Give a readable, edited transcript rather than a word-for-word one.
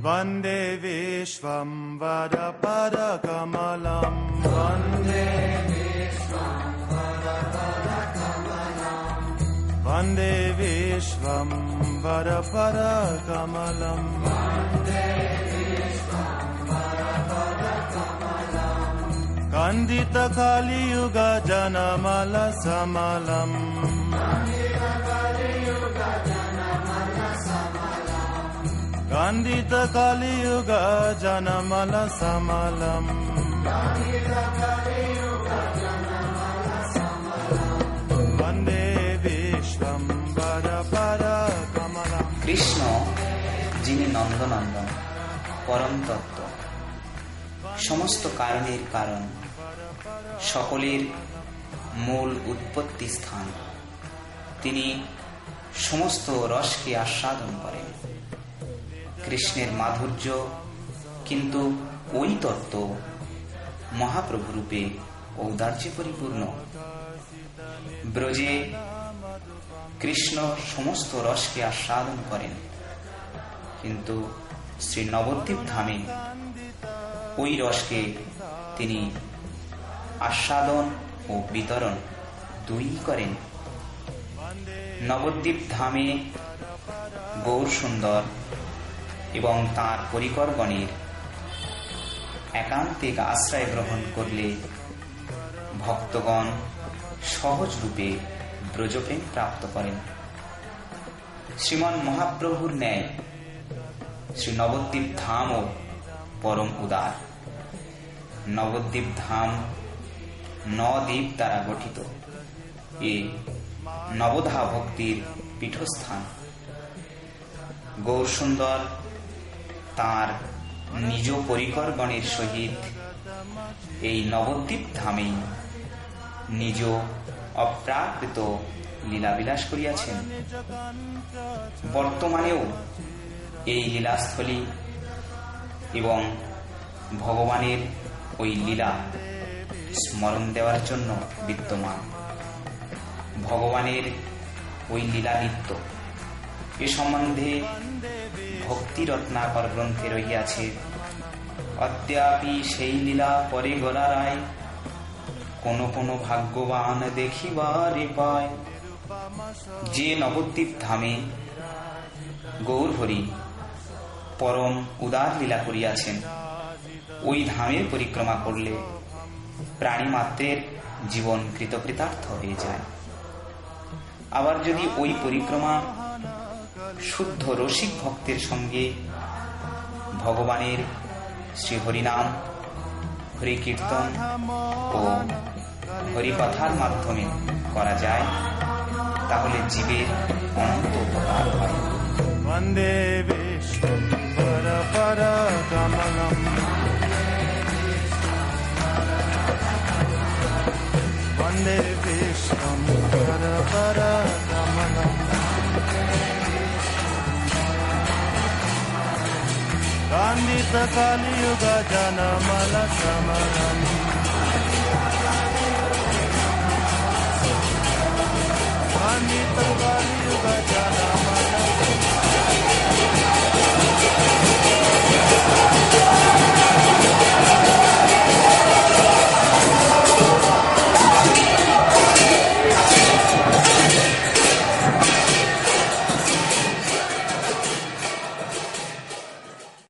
वन्दे विश्वम्भरपरकमलं वन्दे वन्दे विश्वम्भरपरकमलं कन्दितकलियुग जनमलसमलम् कन्दितकलियुग जनमलसमलम् वन्दे विश्वम्भरपरकमलं। কৃষ্ণ যিনি নন্দনন্দন পরম তত্ত্ব, সমস্ত কারণের কারণ, সকলের মূল উৎপত্তি স্থান, তিনি সমস্ত রসকে আস্বাদন করেন। কৃষ্ণের মাধুর্য কিন্তু ওই তত্ত্ব মহাপ্রভু রূপে ঔদার্যে পরিপূর্ণ। ব্রজে কৃষ্ণ সমস্ত রসকে আস্বাদন করেন, কিন্তু শ্রী নবদ্বীপ ধামে ওই রসকে তিনি আস্বাদন ও বিতরণ দুই করেন। নবদ্বীপ ধামে গৌর সুন্দর এবং তাঁর পরিকরগণের একান্তিক আশ্রয় গ্রহণ করলে ভক্তগণ সহজ রূপে ব্রজপ্রেম প্রাপ্ত করেন। শ্রীমন মহাপ্রভুর ন্যায় শ্রী নবদ্বীপ ধামও পরম উদার। নবদ্বীপ ধাম 9 দ্বীপ দ্বারা গঠিত। এ নবধা ভক্তির পীঠস্থান। গৌর সুন্দর তাঁর নিজ পরিকরগণের সহিত এই নবদ্বীপ ধামেই নিজ অপ্রাকৃত লীলাবিলাস করিয়াছেন। বর্তমানেও এই লীলাস্থলী এবং ভগবানের ওই লীলা স্মরণ দেওয়ার জন্য বিদ্যমান। ভগবানের ওই লীলা নিত্য। এ সম্বন্ধে ভক্তি রত্নাকর গ্রন্থে রহিয়াছে, অদ্যাপি সেই লীলা পরে গলারায়, কোন কোন ভাগ্যবান দেখিবারে পায়। যে নবদ্বীপ ধামে গৌর হরি পরম উদার লীলা করিয়াছেন, ওই ধামের পরিক্রমা করলে প্রাণী মাত্রের জীবন কৃতকৃতার্থ হয়ে যায়। আবার যদি ওই পরিক্রমা শুদ্ধ রসিক ভক্তের সঙ্গে ভগবানের শ্রী হরিনাম, হরি কীর্তন ও হরিকথার মাধ্যমে করা যায়, তাহলে জীবের অনন্ত উপকার হয়। वन्दे विश्वम्भरपरकमलं वन्दे विश्वम्भरपरकमलं कन्दितकलियुग जनमलसमलम्